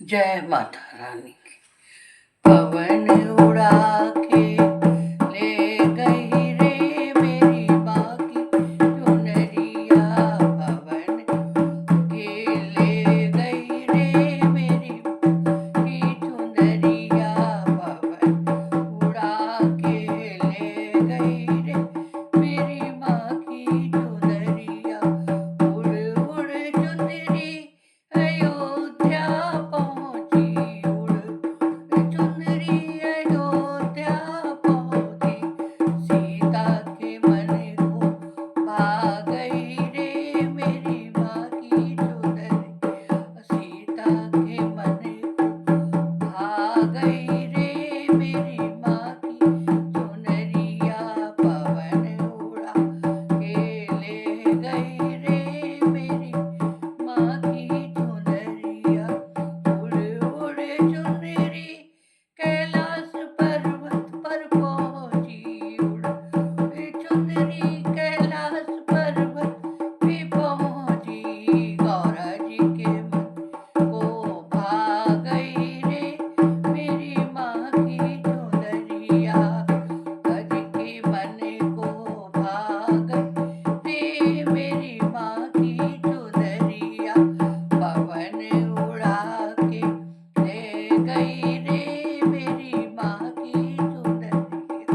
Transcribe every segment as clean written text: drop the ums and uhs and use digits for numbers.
जय माता रानी की। पवन उड़ा के ले गई रे मेरी माँ की चुनरिया। पवन के ले गई रे मेरी की चुनरिया। पवन उड़ा के ले गई रे मेरी माँ की चुनरिया। उड़ उड़ चुनरी अयोध्या पहुँची। उड़ चुनरी अयोध्या पहुँची। सीता के मन को भा गई रे मेरी माँ की चुनरी। सीता के मन को भा गई रे मेरी माँ की चुनरिया। पवन उड़ा के ले गई रे मेरी माँ की चुनरिया। उड़ उड़ चुनरी कैलाश पर्वत पर पहुँची। उड़ चुनरी कैलाश पर्वत पे पहुँची। गौरा जी के मन को भा गई रे मेरी माँ की चुनरिया। गज के मन को भा गई रे मेरी माँ की चुनरिया। पवन उड़ा के ले गई रे मेरी माँ की चुनरिया।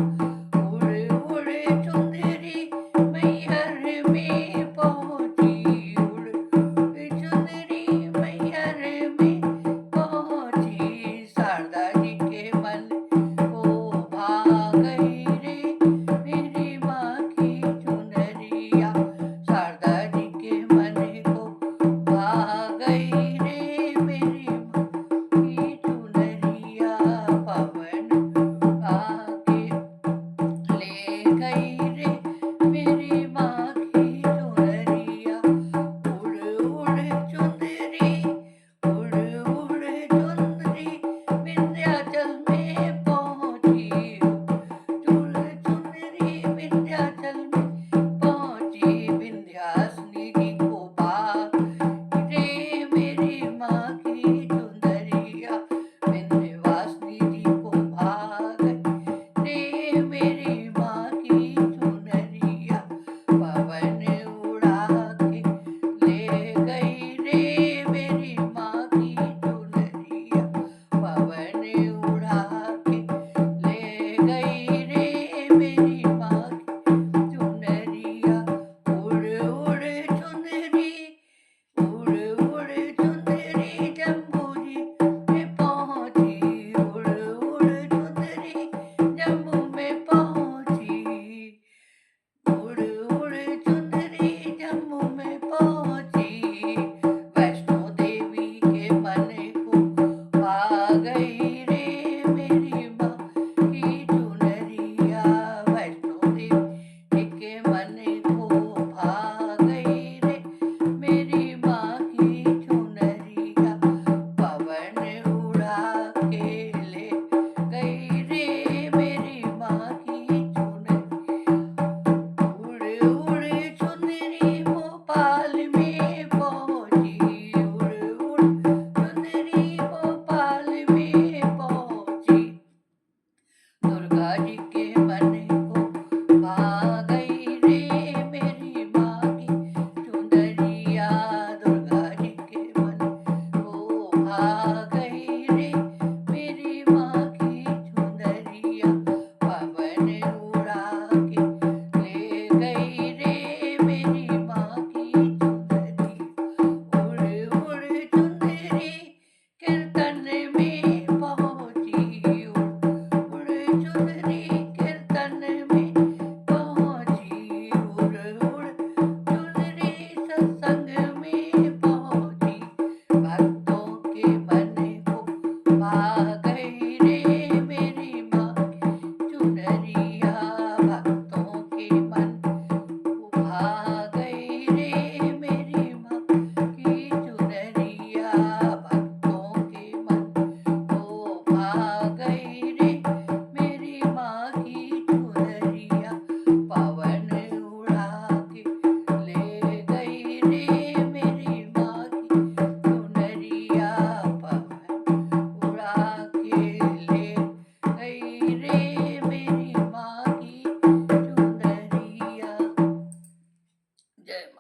उड़ उड़ चुनरी मैहर में पहुँची। उड़ चुनरी मैहर में पहुँची। शारदा जी के मन को भा गई रे मेरी माँ की चुनरिया। शारदा जी के मन को भा गई रे मेरी माँ की चुनरिया। पवन आके ले गई रे मेरी माँ की चुनरिया। उड़ उड़ चुनरी उड़ उड़ चुनरी विंध्याचल में पहुँची। उड़ चुनरी विंध्याचल में पहुँची। विंध्यासिनी जी को भा रे मेरी माँ की चुनरिया। विंध्यवासिनी जी को भा गई रे मेरी माँ की चुनरिया। पवन उड़ा के ले गई रे मेरी माँ की चुनरिया। पवन उड़ा के ले गई रे मेरी माँ की चुनरिया। उड़ उड़ चुनरी उड़ उड़ चुनरी जम्बू जी में पहुँची। उड़ उड़ चुनरी जम्बू में पहुँची। उड़ उड़ चुनरी जम्मू में पहुँची। वैष्णो देवी के मन को भा गई रे मेरी माँ की चुनरिया। वैष्णो देवी के मन को भा गई रे मेरी माँ की चुनरिया। पवन उड़ा के ले गई रे मेरी माँ की चुनरिया। उड़ उड़ चुनरी भोपाल में पहुँची। उड़ उड़ चुनरी भोपाल में पहुँची। दुर्गा जी के मन को भा गई रे मेरी माँ की चुनरिया। दुर्गा जी के मन को भा गई रे मेरी माँ की चुनरिया। पवन उड़ा के ले गई रे मेरी माँ की चुनरिया। उड़ उड़ चुनरी कीर्तन में पहुँची। उड़ चुनरी कीर्तन में पहुँची। उड़ उड़ चुनरी सत्संग में पहुँची। भक्तों के मन जय माता।